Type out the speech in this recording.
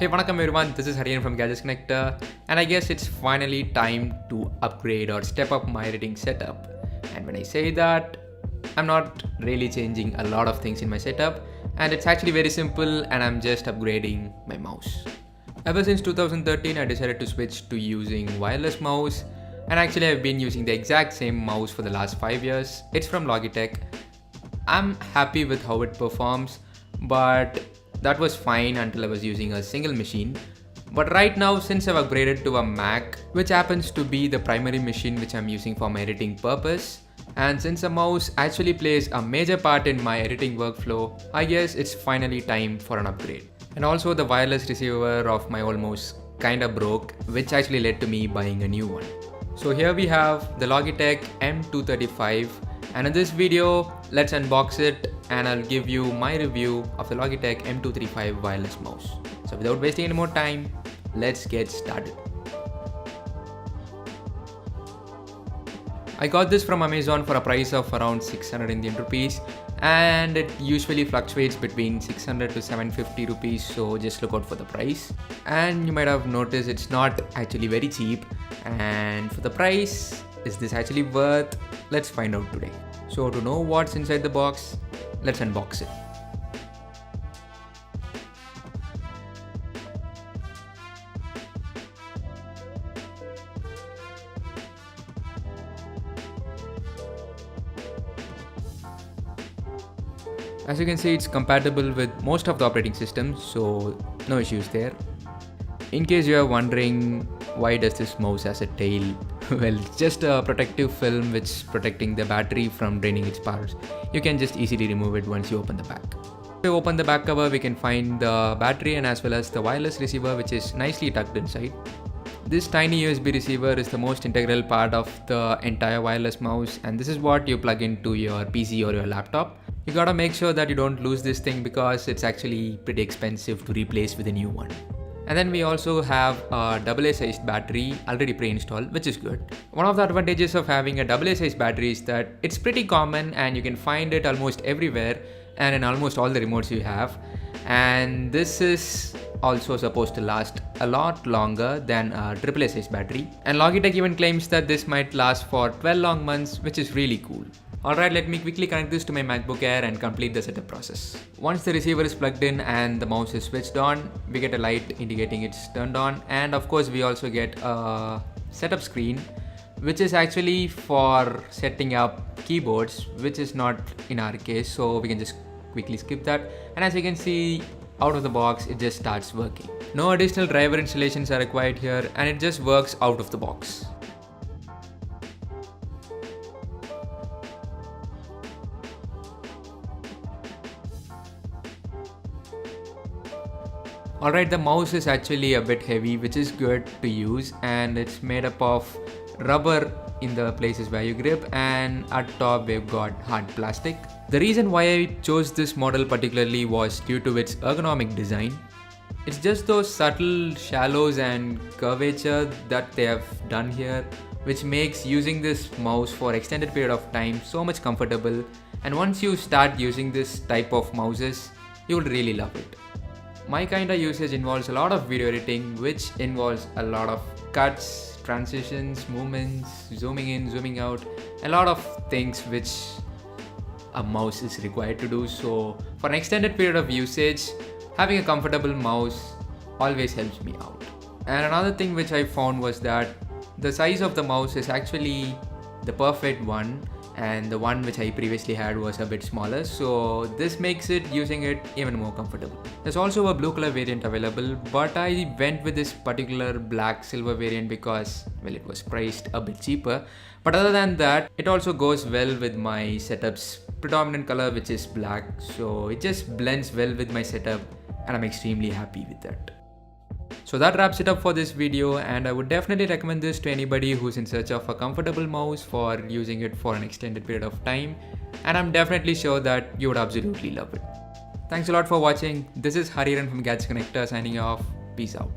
Hey, vanakkam everyone, this is Harian from Gadgets Connector, and I guess it's finally time to upgrade or step up my editing setup. And when I say that, I'm not really changing a lot of things in my setup, and it's actually very simple, and I'm just upgrading my mouse. Ever since 2013, I decided to switch to using wireless mouse, and actually I've been using the exact same mouse for the last 5 years. It's from Logitech. I'm happy with how it performs, but that was fine until I was using a single machine. But right now, since I've upgraded to a Mac, which happens to be the primary machine which I'm using for my editing purpose, and since a mouse actually plays a major part in my editing workflow, I guess it's finally time for an upgrade. And also the wireless receiver of my old mouse kinda broke, which actually led to me buying a new one. So here we have the Logitech M235, and in this video, let's unbox it and I'll give you my review of the Logitech M235 wireless mouse. So without wasting any more time, let's get started. I got this from Amazon for a price of around 600 Indian rupees, and it usually fluctuates between 600 to 750 rupees, so just look out for the price. And you might have noticed it's not actually very cheap, and for the price, is this actually worth? Let's find out today. So to know what's inside the box, let's unbox it. As you can see, it's compatible with most of the operating systems, so no issues there. In case you are wondering why does this mouse has a tail, well, it's just a protective film which is protecting the battery from draining its power. You can just easily remove it once you open the back. If you open the back cover, we can find the battery and as well as the wireless receiver, which is nicely tucked inside. This tiny USB receiver is the most integral part of the entire wireless mouse, and this is what you plug into your PC or your laptop. You gotta make sure that you don't lose this thing because it's actually pretty expensive to replace with a new one. And then we also have a AA sized battery already pre-installed, which is good. One of the advantages of having a AA sized battery is that it's pretty common and you can find it almost everywhere and in almost all the remotes you have. And this is also supposed to last a lot longer than a AAA sized battery. And Logitech even claims that this might last for 12 long months, which is really cool. Alright, let me quickly connect this to my MacBook Air and complete the setup process. Once the receiver is plugged in and the mouse is switched on, we get a light indicating it's turned on, and of course we also get a setup screen, which is actually for setting up keyboards, which is not in our case, so we can just quickly skip that. And as you can see, out of the box, it just starts working. No additional driver installations are required here, and it just works out of the box. Alright, the mouse is actually a bit heavy, which is good to use, and it's made up of rubber in the places where you grip, and at top we've got hard plastic. The reason why I chose this model particularly was due to its ergonomic design. It's just those subtle shallows and curvature that they have done here, which makes using this mouse for extended period of time so much comfortable, and once you start using this type of mouses, you will really love it. My kind of usage involves a lot of video editing, which involves a lot of cuts, transitions, movements, zooming in, zooming out, a lot of things which a mouse is required to do. So for an extended period of usage, having a comfortable mouse always helps me out. And another thing which I found was that the size of the mouse is actually the perfect one, and the one which I previously had was a bit smaller, so this makes it using it even more comfortable. There's also a blue color variant available, but I went with this particular black silver variant because, well, it was priced a bit cheaper. But other than that, it also goes well with my setup's predominant color, which is black, so it just blends well with my setup, and I'm extremely happy with that. So that wraps it up for this video, and I would definitely recommend this to anybody who's in search of a comfortable mouse for using it for an extended period of time, and I'm definitely sure that you would absolutely love it. Thanks a lot for watching. This is Hariran from Gadgets Connector signing off. Peace out.